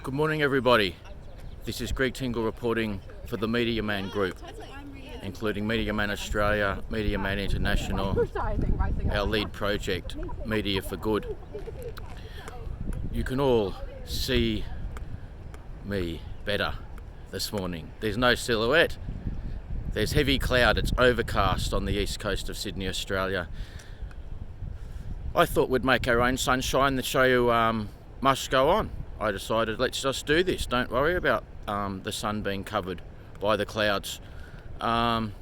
Good morning, everybody. This is Greg Tingle reporting for the Media Man Group, including Media Man Australia, Media Man International, our lead project, Media for Good. You can all see me better this morning. There's no silhouette. There's heavy cloud. It's overcast on the east coast of Sydney, Australia. I thought we'd make our own sunshine. The show must go on. I decided, let's just do this. Don't worry about the sun being covered by the clouds. On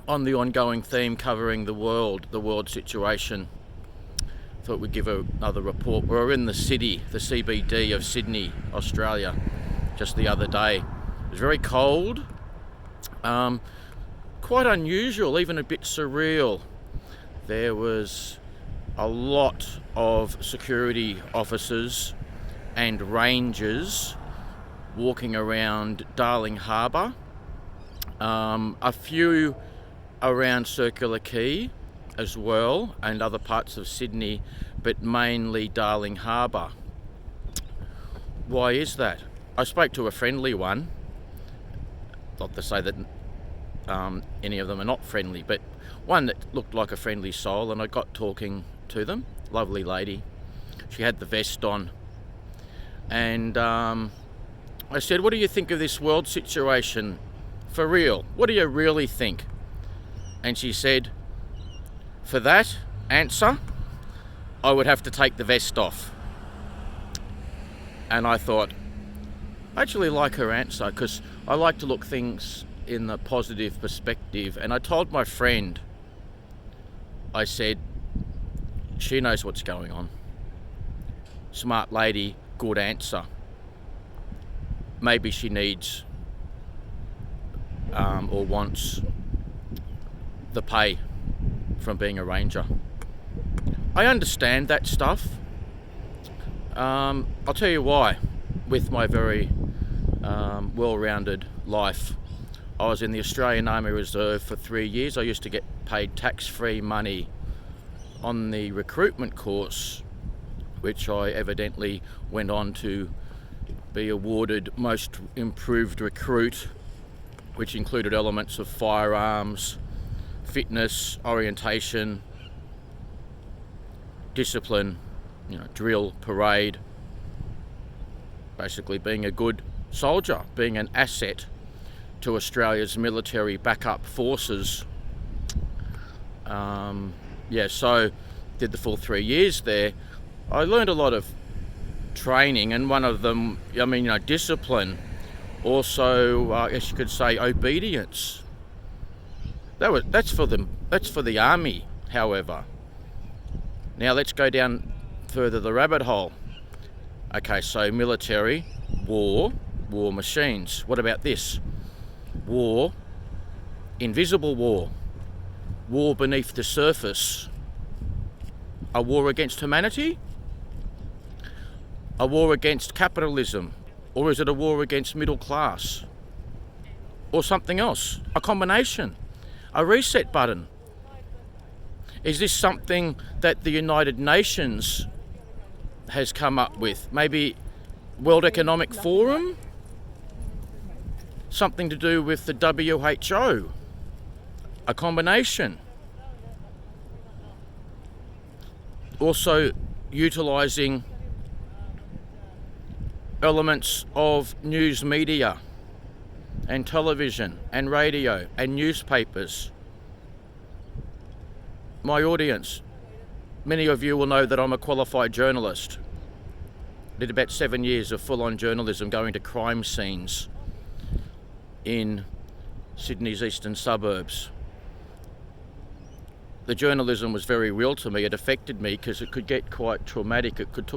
the ongoing theme covering the world situation, thought we'd give another report. We were in the city, the CBD of Sydney, Australia, just the other day. It was very cold, quite unusual, even a bit surreal. There was a lot of security officers and rangers walking around Darling Harbour, a few around Circular Quay as well, and other parts of Sydney, but mainly Darling Harbour. Why is that? I spoke to a friendly one, not to say that any of them are not friendly, but one that looked like a friendly soul, and I got talking to them. Lovely lady. She had the vest on. And I said, what do you think of this world situation? For real, what do you really think? And she said, for that answer, I would have to take the vest off. And I thought, I actually like her answer, because I like to look things in the positive perspective. And I told my friend, I said, she knows what's going on. Smart lady, good answer. Maybe she needs or wants the pay from being a ranger. I understand that stuff. I'll tell you why. With my very well-rounded life, I was in the Australian Army Reserve for 3 years. I used to get paid tax-free money on the recruitment course, which I evidently went on to be awarded Most Improved Recruit, which included elements of firearms, fitness, orientation, discipline, drill, parade, basically being a good soldier, being an asset to Australia's military backup forces. So did the full 3 years there. I learned a lot of training, and one of them, discipline. Also, I guess you could say obedience. That's for the army, however. Now let's go down further the rabbit hole. Okay, so military, war machines. What about this? War, invisible war beneath the surface. A war against humanity? A war against capitalism? Or is it a war against middle class? Or something else? A combination? A reset button? Is this something that the United Nations has come up with? Maybe World Economic Forum? Something to do with the WHO? A combination? Also utilising elements of news media and television and radio and newspapers. My audience, many of you will know that I'm a qualified journalist. Did about 7 years of full-on journalism, going to crime scenes in Sydney's eastern suburbs. The journalism was very real to me. It affected me because it could get quite traumatic. It could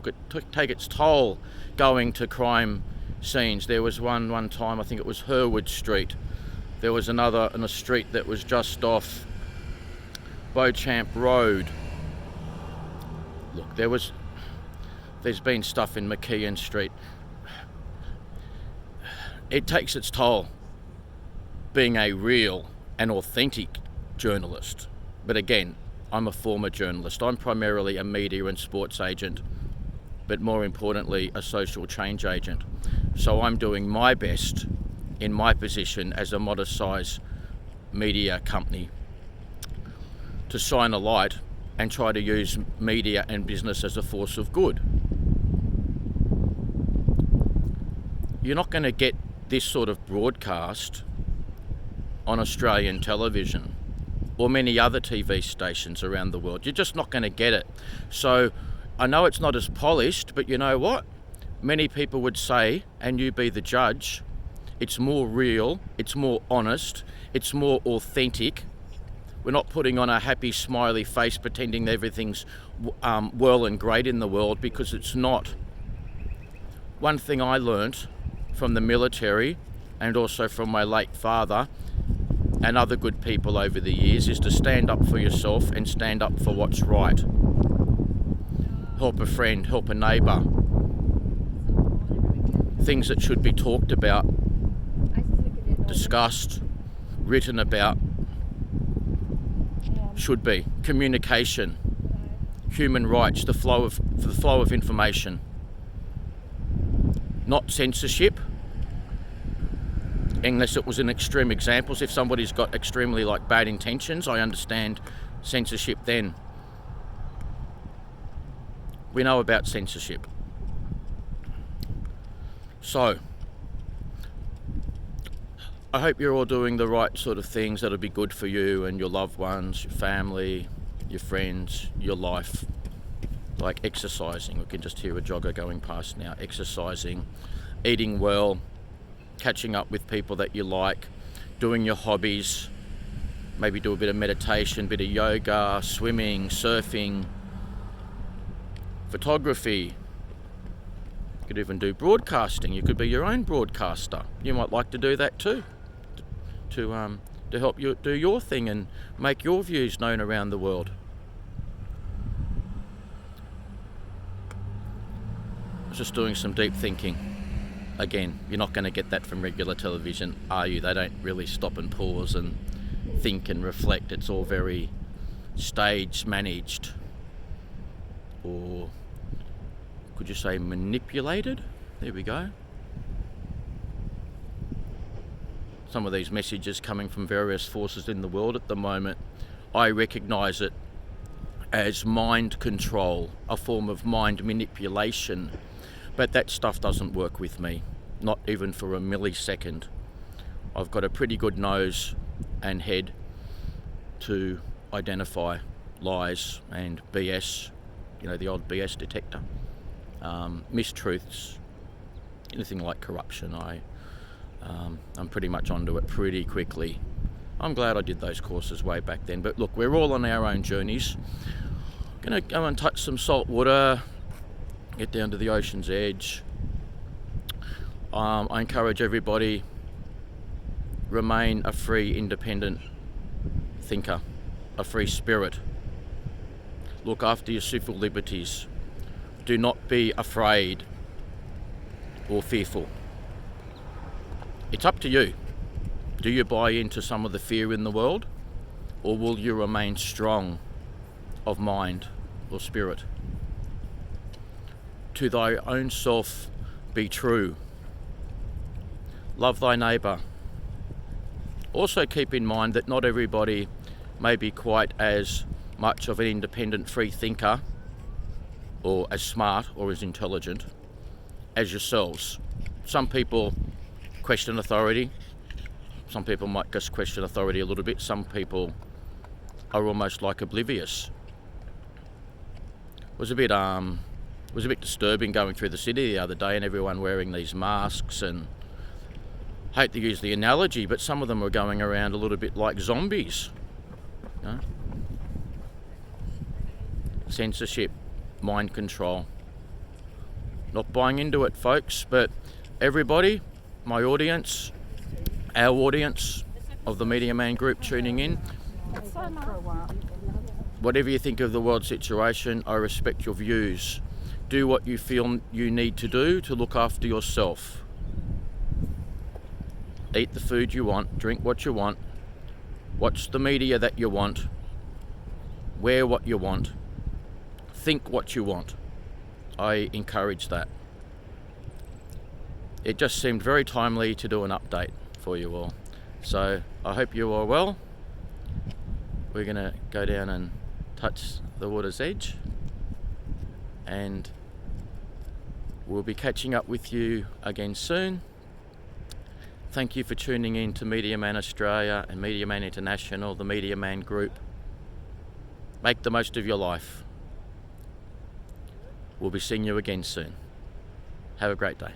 take its toll going to crime scenes. There was one time, I think it was Herwood Street. There was another in a street that was just off Beauchamp Road. Look, there's been stuff in McKeon Street. It takes its toll being a real and authentic journalist. But again, I'm a former journalist. I'm primarily a media and sports agent. but more importantly, a social change agent. So I'm doing my best in my position as a modest size media company to shine a light and try to use media and business as a force of good. You're not going to get this sort of broadcast on Australian television or many other TV stations around the world. You're just not going to get it. So I know it's not as polished, but you know what? Many people would say, and you be the judge, it's more real, it's more honest, it's more authentic. We're not putting on a happy, smiley face pretending that everything's well and great in the world, because it's not. One thing I learnt from the military and also from my late father and other good people over the years is to stand up for yourself and stand up for what's right. Help a friend, help a neighbour. Things that should be talked about, discussed, written about, should be. Communication, human rights, the flow of information. Not censorship, unless it was in extreme examples. If somebody's got extremely bad intentions, I understand censorship then. We know about censorship. So, I hope you're all doing the right sort of things that'll be good for you and your loved ones, your family, your friends, your life. Like exercising. We can just hear a jogger going past now. Exercising, eating well, catching up with people that you like, doing your hobbies, maybe do a bit of meditation, bit of yoga, swimming, surfing, photography. You could even do broadcasting. You could be your own broadcaster. You might like to do that too, to help you do your thing and make your views known around the world. I was just doing some deep thinking. Again, you're not going to get that from regular television, are you? They don't really stop and pause and think and reflect. It's all very stage managed, or could you say manipulated? There we go. Some of these messages coming from various forces in the world at the moment, I recognise it as mind control, a form of mind manipulation. But that stuff doesn't work with me, not even for a millisecond. I've got a pretty good nose and head to identify lies and BS, the old BS detector, mistruths, anything like corruption. I'm pretty much onto it pretty quickly. I'm glad I did those courses way back then. But look, we're all on our own journeys. Gonna go and touch some salt water, get down to the ocean's edge. I encourage everybody, remain a free, independent thinker, a free spirit. Look after your civil liberties. Do not be afraid or fearful. It's up to you. Do you buy into some of the fear in the world, or will you remain strong of mind or spirit? To thy own self be true. Love thy neighbour. Also keep in mind that not everybody may be quite as much of an independent free thinker, or as smart or as intelligent as yourselves. Some people question authority. Some people might just question authority a little bit. Some people are almost oblivious. It was a bit disturbing going through the city the other day, and everyone wearing these masks, and I hate to use the analogy, but some of them were going around a little bit like zombies. Censorship, mind control. Not buying into it, folks, but everybody, my audience, our audience of the Media Man Group tuning in, whatever you think of the world situation, I respect your views. Do what you feel you need to do to look after yourself. Eat the food you want, drink what you want, watch the media that you want, wear what you want, think what you want. I encourage that. It just seemed very timely to do an update for you all. So I hope you are well. We're going to go down and touch the water's edge, and we'll be catching up with you again soon. Thank you for tuning in to Media Man Australia and Media Man International, the Media Man Group. Make the most of your life. We'll be seeing you again soon. Have a great day.